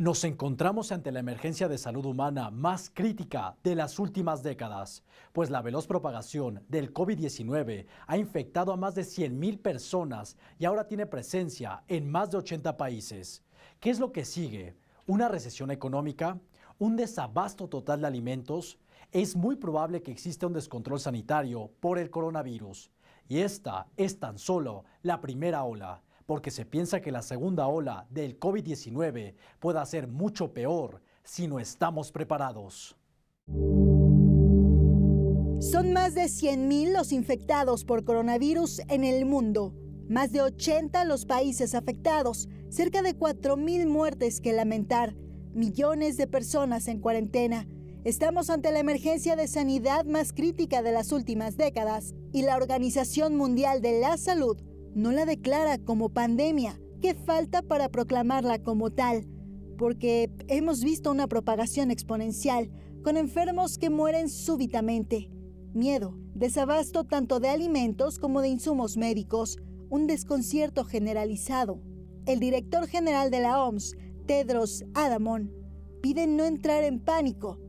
Nos encontramos ante la emergencia de salud humana más crítica de las últimas décadas, pues la veloz propagación del COVID-19 ha infectado a más de 100,000 personas y ahora tiene presencia en más de 80 países. ¿Qué es lo que sigue? ¿Una recesión económica? ¿Un desabasto total de alimentos? Es muy probable que exista un descontrol sanitario por el coronavirus. Y esta es tan solo la primera ola, porque se piensa que la segunda ola del COVID-19 pueda ser mucho peor si no estamos preparados. Son más de 100,000 los infectados por coronavirus en el mundo, más de 80 los países afectados, cerca de 4,000 muertes que lamentar, millones de personas en cuarentena. Estamos ante la emergencia de sanidad más crítica de las últimas décadas y la Organización Mundial de la Salud no la declara como pandemia. ¿Qué falta para proclamarla como tal? Porque hemos visto una propagación exponencial, con enfermos que mueren súbitamente. Miedo, desabasto tanto de alimentos como de insumos médicos, un desconcierto generalizado. El director general de la OMS, Tedros Adhanom, pide no entrar en pánico,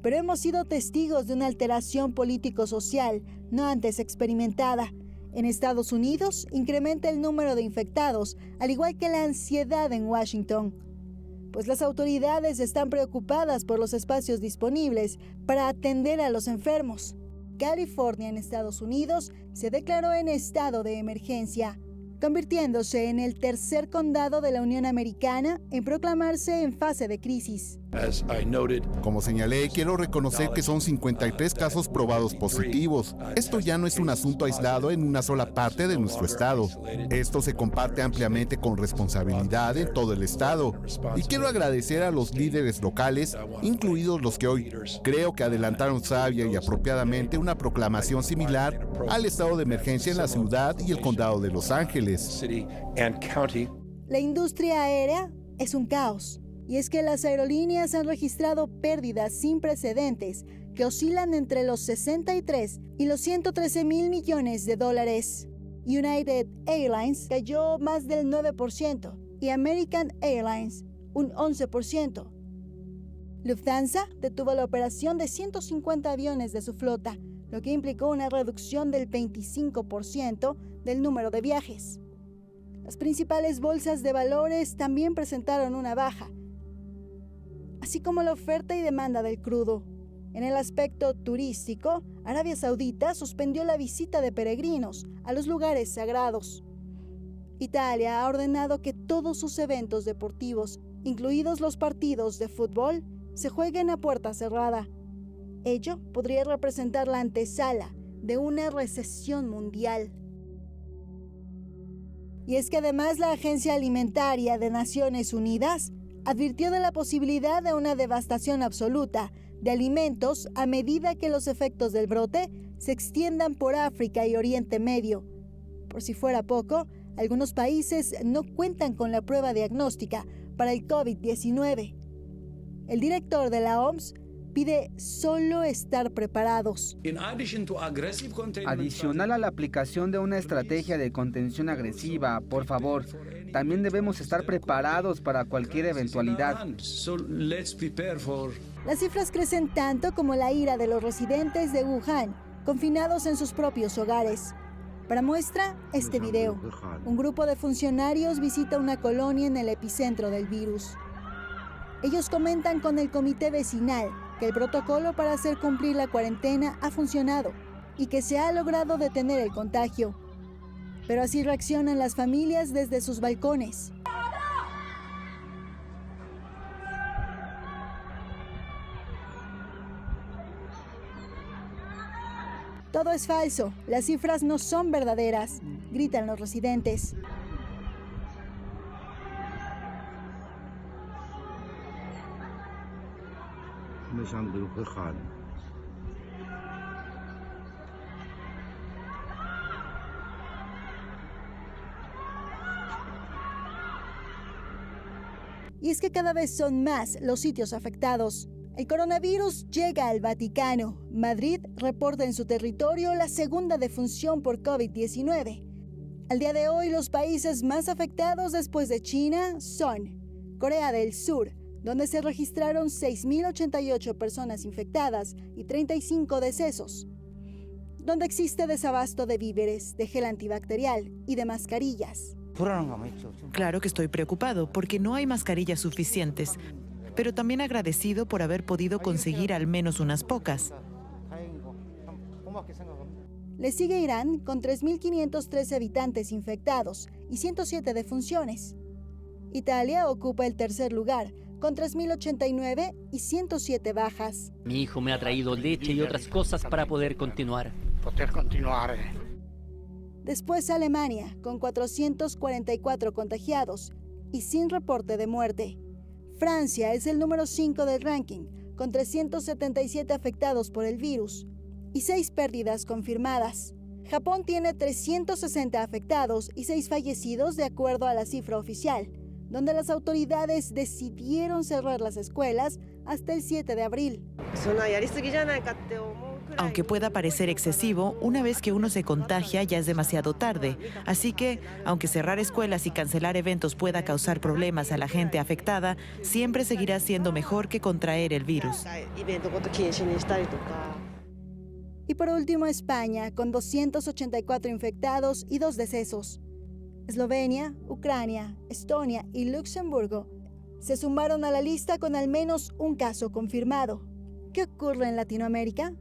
pero hemos sido testigos de una alteración político-social no antes experimentada. En Estados Unidos, incrementa el número de infectados, al igual que la ansiedad en Washington, pues las autoridades están preocupadas por los espacios disponibles para atender a los enfermos. California, en Estados Unidos, se declaró en estado de emergencia, convirtiéndose en el tercer condado de la Unión Americana en proclamarse en fase de crisis. Como señalé, quiero reconocer que son 53 casos probados positivos. Esto ya no es un asunto aislado en una sola parte de nuestro estado. Esto se comparte ampliamente con responsabilidad en todo el estado. Y quiero agradecer a los líderes locales, incluidos los que hoy creo que adelantaron sabia y apropiadamente una proclamación similar al estado de emergencia en la ciudad y el condado de Los Ángeles. La industria aérea es un caos. Y es que las aerolíneas han registrado pérdidas sin precedentes que oscilan entre los 63 y los 113,000 millones de dólares. United Airlines cayó más del 9% y American Airlines un 11%. Lufthansa detuvo la operación de 150 aviones de su flota, lo que implicó una reducción del 25% del número de viajes. Las principales bolsas de valores también presentaron una baja, así como la oferta y demanda del crudo. En el aspecto turístico, Arabia Saudita suspendió la visita de peregrinos a los lugares sagrados. Italia ha ordenado que todos sus eventos deportivos, incluidos los partidos de fútbol, se jueguen a puerta cerrada. Ello podría representar la antesala de una recesión mundial. Y es que además la Agencia Alimentaria de Naciones Unidas advirtió de la posibilidad de una devastación absoluta de alimentos a medida que los efectos del brote se extiendan por África y Oriente Medio. Por si fuera poco, algunos países no cuentan con la prueba diagnóstica para el COVID-19. El director de la OMS pide solo estar preparados. Adicional a la aplicación de una estrategia de contención agresiva, por favor, también debemos estar preparados para cualquier eventualidad. Las cifras crecen tanto como la ira de los residentes de Wuhan, confinados en sus propios hogares. Para muestra, este video. Un grupo de funcionarios visita una colonia en el epicentro del virus. Ellos comentan con el comité vecinal que el protocolo para hacer cumplir la cuarentena ha funcionado y que se ha logrado detener el contagio. Pero así reaccionan las familias desde sus balcones. Todo es falso, las cifras no son verdaderas, gritan los residentes. Y es que cada vez son más los sitios afectados. El coronavirus llega al Vaticano. Madrid reporta en su territorio la segunda defunción por COVID-19. Al día de hoy, los países más afectados después de China son Corea del Sur, donde se registraron 6.088 personas infectadas y 35 decesos, donde existe desabasto de víveres, de gel antibacterial y de mascarillas. Claro que estoy preocupado porque no hay mascarillas suficientes, pero también agradecido por haber podido conseguir al menos unas pocas. Le sigue Irán con 3.513 habitantes infectados y 107 defunciones. Italia ocupa el tercer lugar con 3.089 y 107 bajas. Mi hijo me ha traído leche y otras cosas para poder continuar. Después Alemania, con 444 contagiados y sin reporte de muerte. Francia es el número 5 del ranking, con 377 afectados por el virus y 6 pérdidas confirmadas. Japón tiene 360 afectados y 6 fallecidos de acuerdo a la cifra oficial, donde las autoridades decidieron cerrar las escuelas hasta el 7 de abril. Aunque pueda parecer excesivo, una vez que uno se contagia ya es demasiado tarde. Así que, aunque cerrar escuelas y cancelar eventos pueda causar problemas a la gente afectada, siempre seguirá siendo mejor que contraer el virus. Y por último España, con 284 infectados y 2 decesos. Eslovenia, Ucrania, Estonia y Luxemburgo se sumaron a la lista con al menos un caso confirmado. ¿Qué ocurre en Latinoamérica?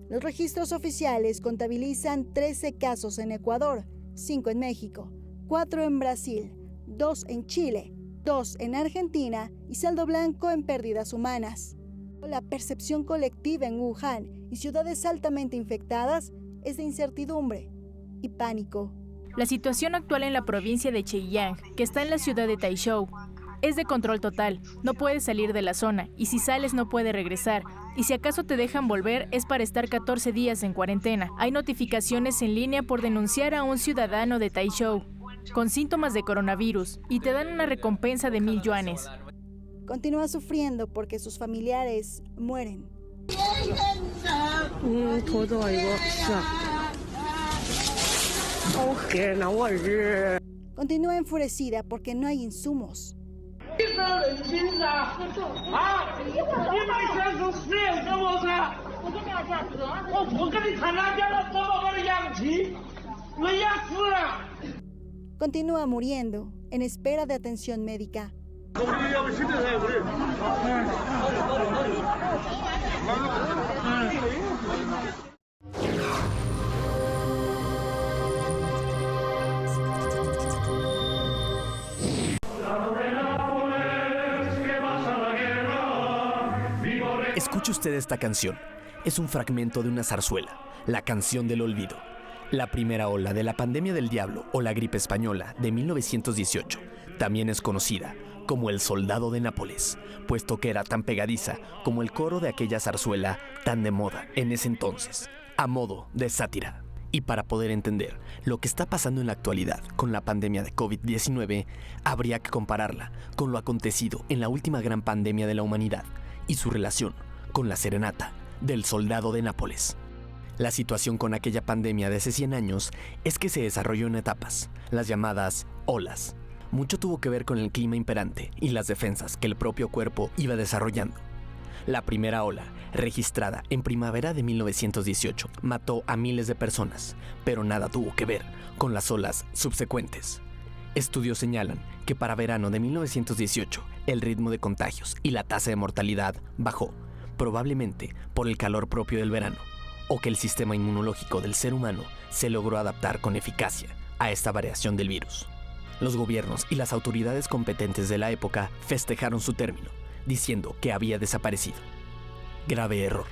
Los registros oficiales contabilizan 13 casos en Ecuador, 5 en México, 4 en Brasil, 2 en Chile, 2 en Argentina y saldo blanco en pérdidas humanas. La percepción colectiva en Wuhan y ciudades altamente infectadas es de incertidumbre y pánico. La situación actual en la provincia de Zhejiang, que está en la ciudad de Taizhou, es de control total. No puedes salir de la zona y si sales no puedes regresar. Y si acaso te dejan volver es para estar 14 días en cuarentena. Hay notificaciones en línea por denunciar a un ciudadano de Taizhou con síntomas de coronavirus y te dan una recompensa de 1,000 yuanes. Continúa sufriendo porque sus familiares mueren. Continúa enfurecida porque no hay insumos. Continúa muriendo en espera de atención médica. Escuche usted esta canción. Es un fragmento de una zarzuela, la canción del olvido. La primera ola de la pandemia del diablo o la gripe española de 1918 también es conocida como El soldado de Nápoles, puesto que era tan pegadiza como el coro de aquella zarzuela tan de moda en ese entonces, a modo de sátira. Y para poder entender lo que está pasando en la actualidad con la pandemia de COVID-19, habría que compararla con lo acontecido en la última gran pandemia de la humanidad y su relación con la serenata del soldado de Nápoles. La situación con aquella pandemia de hace 100 años es que se desarrolló en etapas, las llamadas olas. Mucho tuvo que ver con el clima imperante y las defensas que el propio cuerpo iba desarrollando. La primera ola, registrada en primavera de 1918, mató a miles de personas, pero nada tuvo que ver con las olas subsecuentes. Estudios señalan que para verano de 1918, el ritmo de contagios y la tasa de mortalidad bajó, probablemente por el calor propio del verano, o que el sistema inmunológico del ser humano se logró adaptar con eficacia a esta variación del virus. Los gobiernos y las autoridades competentes de la época festejaron su término, diciendo que había desaparecido. Grave error.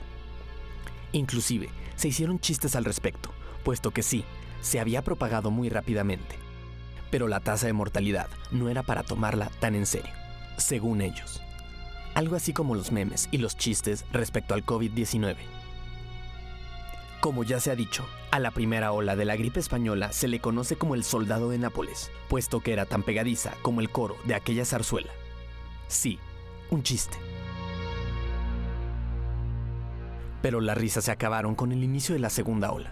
Inclusive, se hicieron chistes al respecto, puesto que sí, se había propagado muy rápidamente. Pero la tasa de mortalidad no era para tomarla tan en serio, según ellos. Algo así como los memes y los chistes respecto al COVID-19. Como ya se ha dicho, a la primera ola de la gripe española se le conoce como el soldado de Nápoles, puesto que era tan pegadiza como el coro de aquella zarzuela. Sí, un chiste. Pero las risas se acabaron con el inicio de la segunda ola,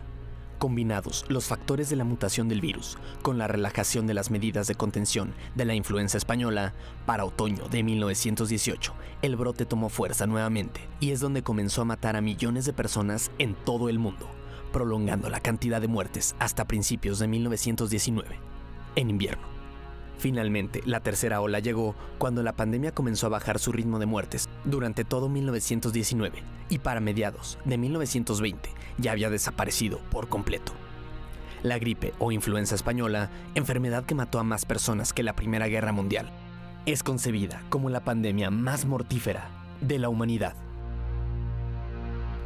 Combinados los factores de la mutación del virus con la relajación de las medidas de contención de la influenza española, para otoño de 1918, el brote tomó fuerza nuevamente y es donde comenzó a matar a millones de personas en todo el mundo, prolongando la cantidad de muertes hasta principios de 1919, en invierno. Finalmente, la tercera ola llegó cuando la pandemia comenzó a bajar su ritmo de muertes durante todo 1919 y para mediados de 1920 ya había desaparecido por completo. La gripe o influenza española, enfermedad que mató a más personas que la Primera Guerra Mundial, es concebida como la pandemia más mortífera de la humanidad.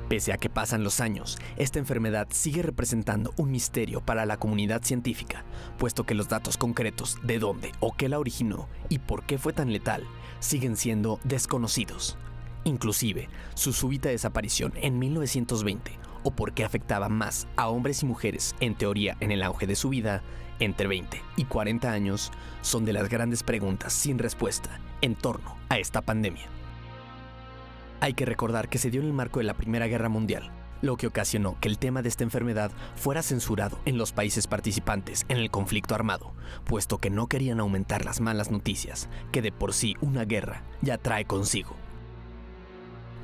Pese a que pasan los años, esta enfermedad sigue representando un misterio para la comunidad científica, puesto que los datos concretos de dónde o qué la originó y por qué fue tan letal siguen siendo desconocidos. Inclusive, su súbita desaparición en 1920 o por qué afectaba más a hombres y mujeres, en teoría en el auge de su vida, entre 20 y 40 años, son de las grandes preguntas sin respuesta en torno a esta pandemia. Hay que recordar que se dio en el marco de la Primera Guerra Mundial, lo que ocasionó que el tema de esta enfermedad fuera censurado en los países participantes en el conflicto armado, puesto que no querían aumentar las malas noticias que de por sí una guerra ya trae consigo.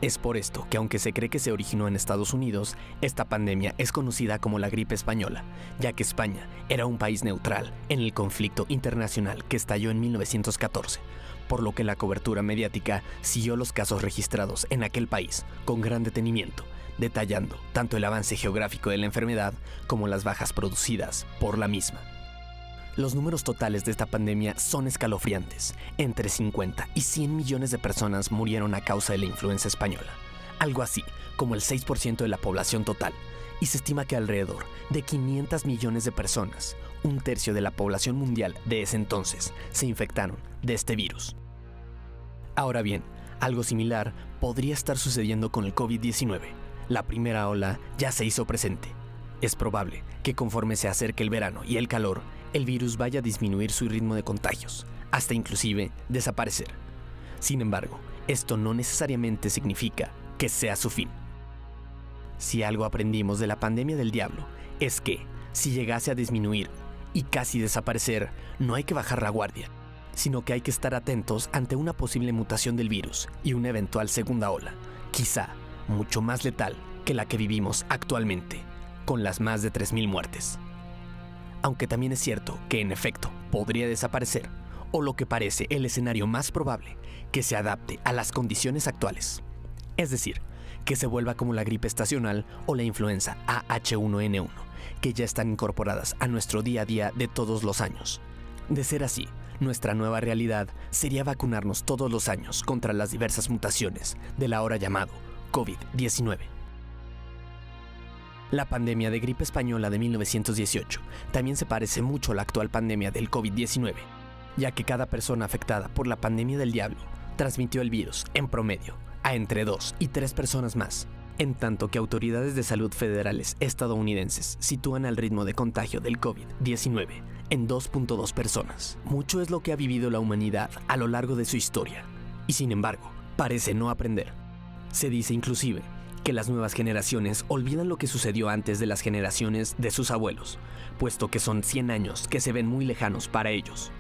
Es por esto que aunque se cree que se originó en Estados Unidos, esta pandemia es conocida como la gripe española, ya que España era un país neutral en el conflicto internacional que estalló en 1914, por lo que la cobertura mediática siguió los casos registrados en aquel país con gran detenimiento, detallando tanto el avance geográfico de la enfermedad como las bajas producidas por la misma. Los números totales de esta pandemia son escalofriantes. Entre 50 y 100 millones de personas murieron a causa de la influenza española, algo así como el 6% de la población total, y se estima que alrededor de 500 millones de personas, un tercio de la población mundial de ese entonces, se infectaron de este virus. Ahora bien, algo similar podría estar sucediendo con el COVID-19. La primera ola ya se hizo presente. Es probable que conforme se acerque el verano y el calor, el virus vaya a disminuir su ritmo de contagios, hasta inclusive desaparecer. Sin embargo, esto no necesariamente significa que sea su fin. Si algo aprendimos de la pandemia del diablo, es que, si llegase a disminuir y casi desaparecer, no hay que bajar la guardia, sino que hay que estar atentos ante una posible mutación del virus y una eventual segunda ola, quizá mucho más letal que la que vivimos actualmente, con las más de 3.000 muertes. Aunque también es cierto que en efecto podría desaparecer, o lo que parece el escenario más probable, que se adapte a las condiciones actuales. Es decir, que se vuelva como la gripe estacional o la influenza AH1N1, que ya están incorporadas a nuestro día a día de todos los años. De ser así, nuestra nueva realidad sería vacunarnos todos los años contra las diversas mutaciones del ahora llamado COVID-19. La pandemia de gripe española de 1918 también se parece mucho a la actual pandemia del COVID-19, ya que cada persona afectada por la pandemia del diablo transmitió el virus, en promedio, a entre 2 y 3 personas más, en tanto que autoridades de salud federales estadounidenses sitúan el ritmo de contagio del COVID-19 en 2.2 personas. Mucho es lo que ha vivido la humanidad a lo largo de su historia, y sin embargo, parece no aprender. Se dice inclusive que las nuevas generaciones olvidan lo que sucedió antes de las generaciones de sus abuelos, puesto que son 100 años que se ven muy lejanos para ellos.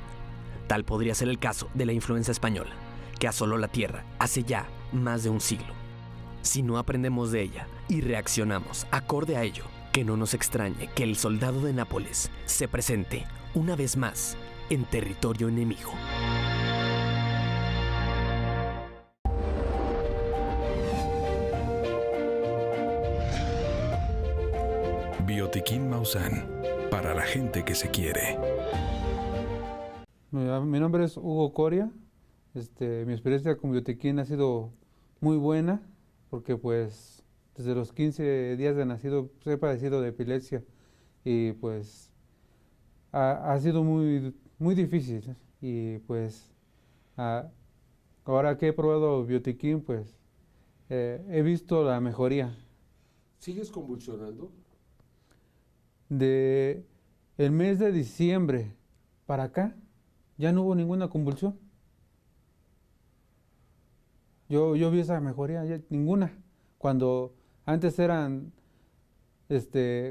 Tal podría ser el caso de la influenza española, que asoló la Tierra hace ya más de un siglo. Si no aprendemos de ella y reaccionamos acorde a ello, que no nos extrañe que el soldado de Nápoles se presente una vez más en territorio enemigo. Biotiquín Maussan, para la gente que se quiere. Mi nombre es Hugo Coria. Mi experiencia con Biotiquín ha sido muy buena, porque pues desde los 15 días de nacido he padecido de epilepsia y pues ha sido muy, muy difícil, y pues ahora que he probado Biotiquín, pues he visto la mejoría. ¿Sigues convulsionando? De el mes de diciembre para acá ya no hubo ninguna convulsión. Yo vi esa mejoría, ya ninguna. Cuando antes eran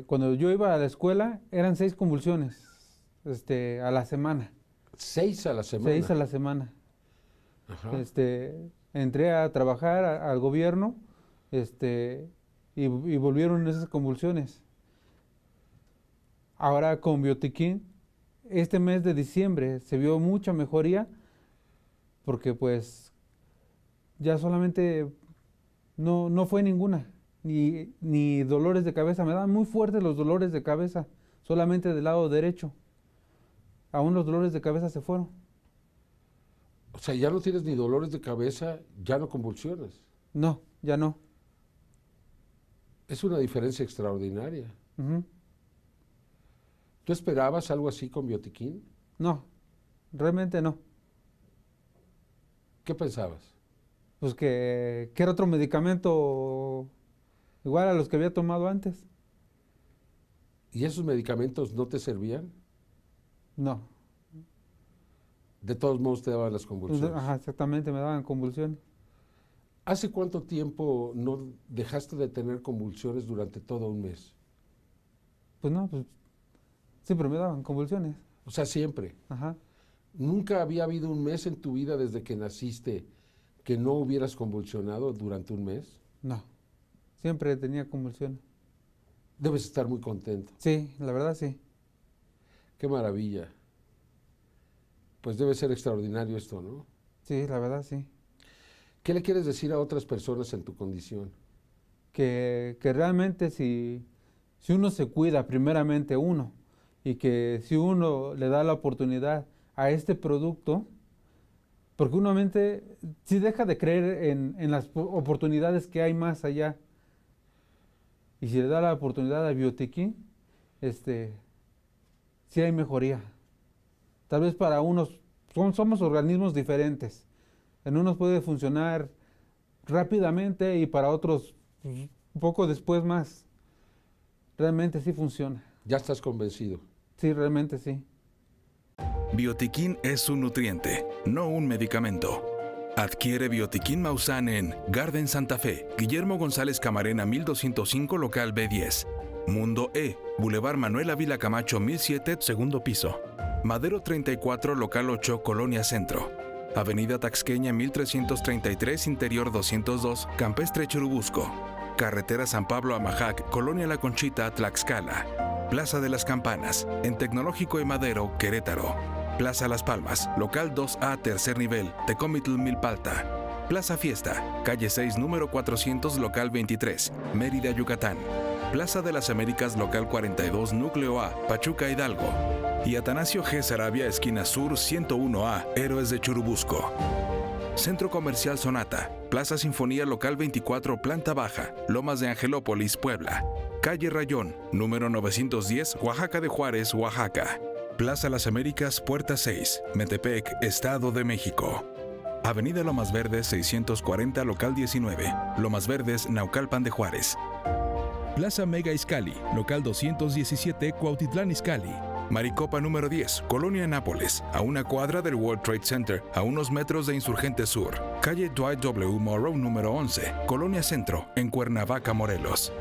cuando yo iba a la escuela eran 6 convulsiones a la semana. 6 a la semana. 6 a la semana. Ajá. Entré a trabajar al gobierno y volvieron esas convulsiones. Ahora con Biotiquín, este mes de diciembre se vio mucha mejoría porque pues ya solamente no fue ninguna, ni dolores de cabeza. Me daban muy fuertes los dolores de cabeza, solamente del lado derecho. Aún los dolores de cabeza se fueron. O sea, ya no tienes ni dolores de cabeza, ya no convulsiones. No, ya no. Es una diferencia extraordinaria. Uh-huh. ¿Tú esperabas algo así con Biotiquín? No, realmente no. ¿Qué pensabas? Pues que era otro medicamento igual a los que había tomado antes. ¿Y esos medicamentos no te servían? No. De todos modos te daban las convulsiones. Ajá, exactamente, me daban convulsiones. ¿Hace cuánto tiempo no dejaste de tener convulsiones durante todo un mes? Pues no, pues siempre me daban convulsiones. O sea, siempre. Ajá. ¿Nunca había habido un mes en tu vida desde que naciste que no hubieras convulsionado durante un mes? No, siempre tenía convulsiones. Debes estar muy contento. Sí, la verdad sí. Qué maravilla. Pues debe ser extraordinario esto, ¿no? Sí, la verdad sí. ¿Qué le quieres decir a otras personas en tu condición? Que realmente si uno se cuida primeramente uno y que si uno le da la oportunidad a este producto, porque uno mente si deja de creer en las oportunidades que hay más allá y si le da la oportunidad a Biotiquín, sí hay mejoría. Tal vez para unos, somos organismos diferentes. En unos puede funcionar rápidamente y para otros un poco después más. Realmente sí funciona. ¿Ya estás convencido? Sí, realmente sí. Biotiquín es un nutriente, no un medicamento. Adquiere Biotiquín Maussan en Garden Santa Fe, Guillermo González Camarena 1205, local B10. Mundo E, Boulevard Manuel Ávila Camacho 1007, segundo piso. Madero 34, local 8, Colonia Centro. Avenida Taxqueña 1333, Interior 202, Campestre Churubusco. Carretera San Pablo Amajac, Colonia La Conchita, Tlaxcala. Plaza de las Campanas, en Tecnológico y Madero, Querétaro. Plaza Las Palmas, local 2A, tercer nivel, Tecomitl Milpalta. Plaza Fiesta, calle 6, número 400, local 23, Mérida, Yucatán. Plaza de las Américas, local 42, núcleo A, Pachuca, Hidalgo. Y Atanasio G. Sarabia, esquina sur 101A, Héroes de Churubusco. Centro Comercial Sonata, Plaza Sinfonía, local 24, planta baja, Lomas de Angelópolis, Puebla. Calle Rayón, número 910, Oaxaca de Juárez, Oaxaca. Plaza Las Américas, puerta 6, Metepec, Estado de México. Avenida Lomas Verdes 640, local 19, Lomas Verdes, Naucalpan de Juárez. Plaza Mega Izcalli, local 217, Cuautitlán Izcalli. Maricopa número 10, Colonia Nápoles, a una cuadra del World Trade Center, a unos metros de Insurgentes Sur. Calle Dwight W. Morrow número 11, Colonia Centro, en Cuernavaca, Morelos.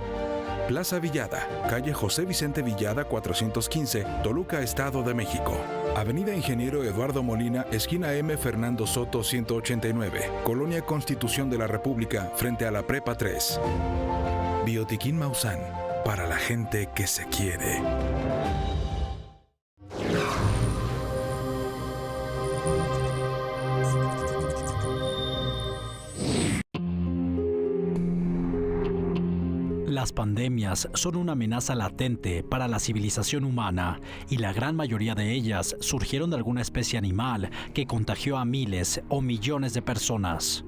Plaza Villada, calle José Vicente Villada 415, Toluca, Estado de México. Avenida Ingeniero Eduardo Molina, esquina M. Fernando Soto 189, Colonia Constitución de la República, frente a la Prepa 3. Biotiquín Maussan, para la gente que se quiere. Las pandemias son una amenaza latente para la civilización humana y la gran mayoría de ellas surgieron de alguna especie animal que contagió a miles o millones de personas.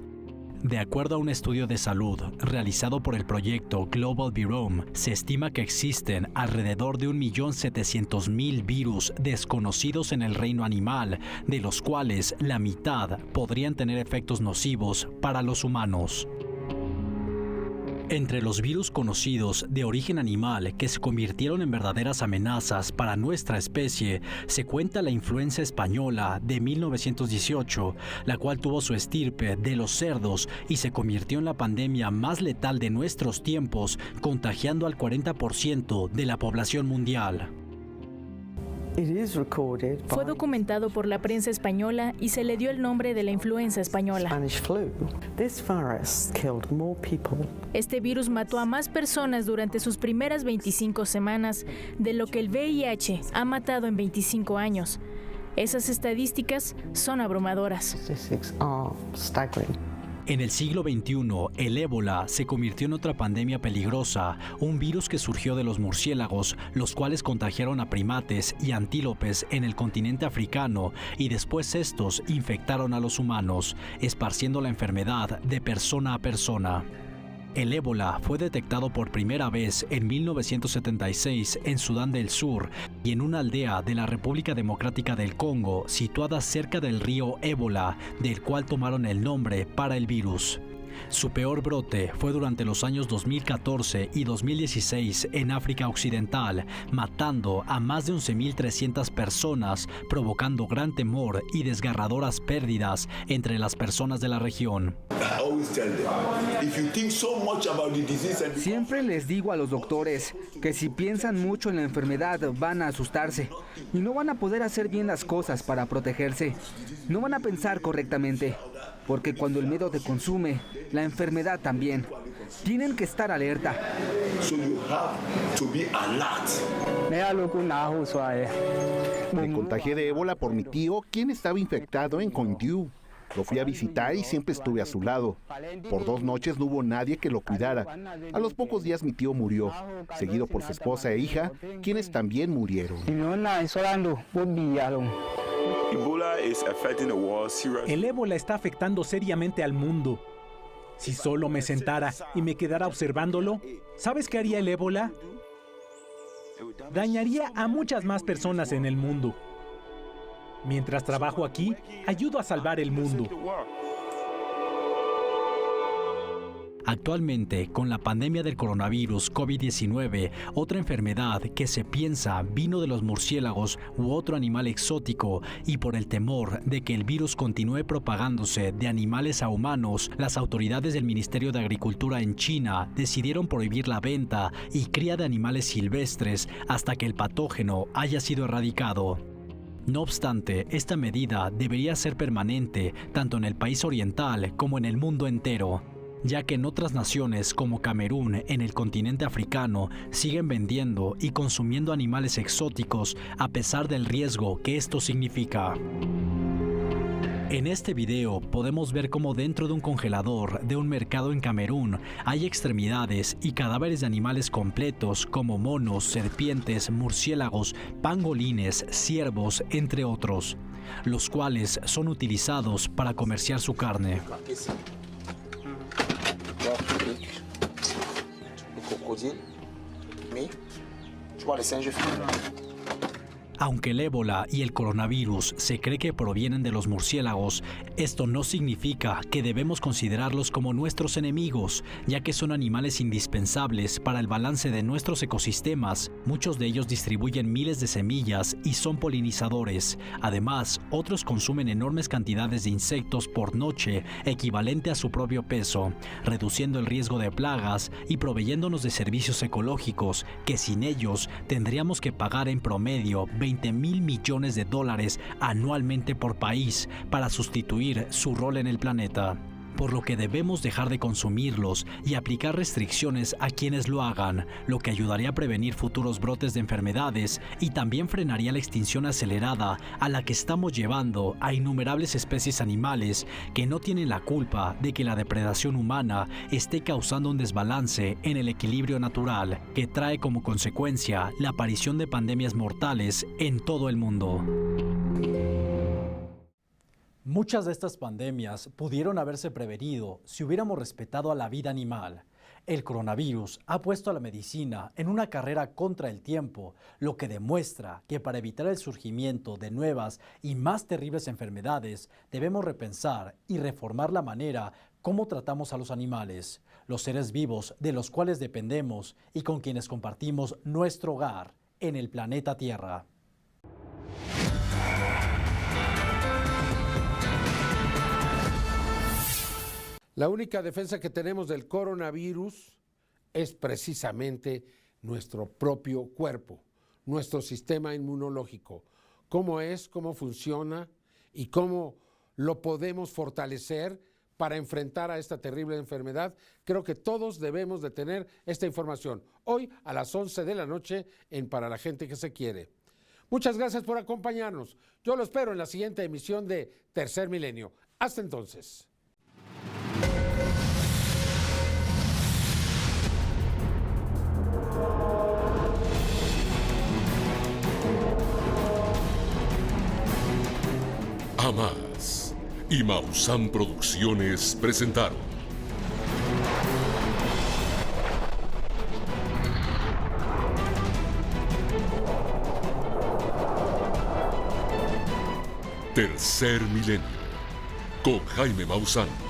De acuerdo a un estudio de salud realizado por el proyecto Global Virome, se estima que existen alrededor de 1.700.000 virus desconocidos en el reino animal, de los cuales la mitad podrían tener efectos nocivos para los humanos. Entre los virus conocidos de origen animal que se convirtieron en verdaderas amenazas para nuestra especie, se cuenta la influenza española de 1918, la cual tuvo su estirpe de los cerdos y se convirtió en la pandemia más letal de nuestros tiempos, contagiando al 40% de la población mundial. Fue documentado por la prensa española y se le dio el nombre de la influenza española. Este virus mató a más personas durante sus primeras 25 semanas de lo que el VIH ha matado en 25 años. Esas estadísticas son abrumadoras. En el siglo XXI, el ébola se convirtió en otra pandemia peligrosa, un virus que surgió de los murciélagos, los cuales contagiaron a primates y antílopes en el continente africano y después estos infectaron a los humanos, esparciendo la enfermedad de persona a persona. El ébola fue detectado por primera vez en 1976 en Sudán del Sur y en una aldea de la República Democrática del Congo situada cerca del río Ébola, del cual tomaron el nombre para el virus. Su peor brote fue durante los años 2014 y 2016 en África Occidental, matando a más de 11.300 personas, provocando gran temor y desgarradoras pérdidas entre las personas de la región. Siempre les digo a los doctores que si piensan mucho en la enfermedad van a asustarse y no van a poder hacer bien las cosas para protegerse. No van a pensar correctamente, porque cuando el miedo te consume, la enfermedad también. Tienen que estar alerta. Me contagié de ébola por mi tío, quien estaba infectado en Coindiu. Lo fui a visitar y siempre estuve a su lado. Por 2 noches no hubo nadie que lo cuidara. A los pocos días mi tío murió, seguido por su esposa e hija, quienes también murieron. El ébola está afectando seriamente al mundo. Si solo me sentara y me quedara observándolo, ¿sabes qué haría el ébola? Dañaría a muchas más personas en el mundo. Mientras trabajo aquí, ayudo a salvar el mundo. Actualmente, con la pandemia del coronavirus COVID-19, otra enfermedad que se piensa vino de los murciélagos u otro animal exótico, y por el temor de que el virus continúe propagándose de animales a humanos, las autoridades del Ministerio de Agricultura en China decidieron prohibir la venta y cría de animales silvestres hasta que el patógeno haya sido erradicado. No obstante, esta medida debería ser permanente tanto en el país oriental como en el mundo entero, ya que en otras naciones como Camerún en el continente africano siguen vendiendo y consumiendo animales exóticos a pesar del riesgo que esto significa. En este video podemos ver cómo dentro de un congelador de un mercado en Camerún hay extremidades y cadáveres de animales completos como monos, serpientes, murciélagos, pangolines, ciervos, entre otros, los cuales son utilizados para comerciar su carne. Aunque el ébola y el coronavirus se cree que provienen de los murciélagos, esto no significa que debemos considerarlos como nuestros enemigos, ya que son animales indispensables para el balance de nuestros ecosistemas. Muchos de ellos distribuyen miles de semillas y son polinizadores. Además, otros consumen enormes cantidades de insectos por noche, equivalente a su propio peso, reduciendo el riesgo de plagas y proveyéndonos de servicios ecológicos que sin ellos tendríamos que pagar en promedio $20,000 millones anualmente por país para sustituir su rol en el planeta, por lo que debemos dejar de consumirlos y aplicar restricciones a quienes lo hagan, lo que ayudaría a prevenir futuros brotes de enfermedades y también frenaría la extinción acelerada a la que estamos llevando a innumerables especies animales que no tienen la culpa de que la depredación humana esté causando un desbalance en el equilibrio natural, que trae como consecuencia la aparición de pandemias mortales en todo el mundo. Muchas de estas pandemias pudieron haberse prevenido si hubiéramos respetado a la vida animal. El coronavirus ha puesto a la medicina en una carrera contra el tiempo, lo que demuestra que para evitar el surgimiento de nuevas y más terribles enfermedades debemos repensar y reformar la manera ¿Cómo tratamos a los animales, los seres vivos de los cuales dependemos y con quienes compartimos nuestro hogar en el planeta Tierra? La única defensa que tenemos del coronavirus es precisamente nuestro propio cuerpo, nuestro sistema inmunológico. Cómo es, cómo funciona y cómo lo podemos fortalecer para enfrentar a esta terrible enfermedad. Creo que todos debemos de tener esta información hoy a las 11 de la noche en Para la Gente que se quiere. Muchas gracias por acompañarnos. Yo lo espero en la siguiente emisión de Tercer Milenio. Hasta entonces. Amás y Maussan Producciones presentaron Tercer Milenio con Jaime Maussan.